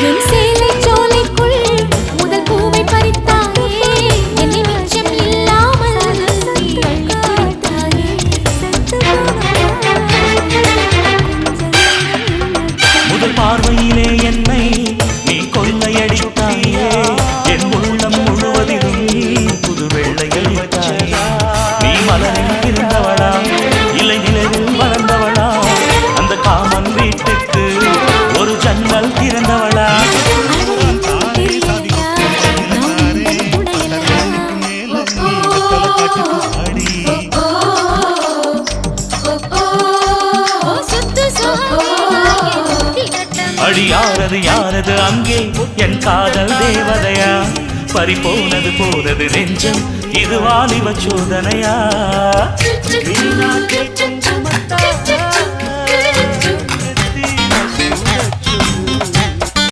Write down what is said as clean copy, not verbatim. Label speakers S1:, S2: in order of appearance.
S1: என் சேலை சோலைக்குள் முதல் பூவை பறித்தாயே என்னை மிச்சம் இல்லாமல் நீ அள்ளி குடித்தாயே
S2: முதல் பார்வையிலே என்னை நீ கொள்ளையடித்தாயே என் உள்ளம் முழுவதிலும் புது வெள்ளையில் வச்சாயே நீ மலரில் பிறந்தவளா இல்லை நிலவில் வளர்ந்தவளா அந்த காமன் வீட்டுக்கு ஒரு ஜன்னல் திறந்தவளா அடி யாரது யாரது அங்கே என் காதல் தேவதையா பறிபோனது போனது நெஞ்சம் இது வாலிப சோதனையா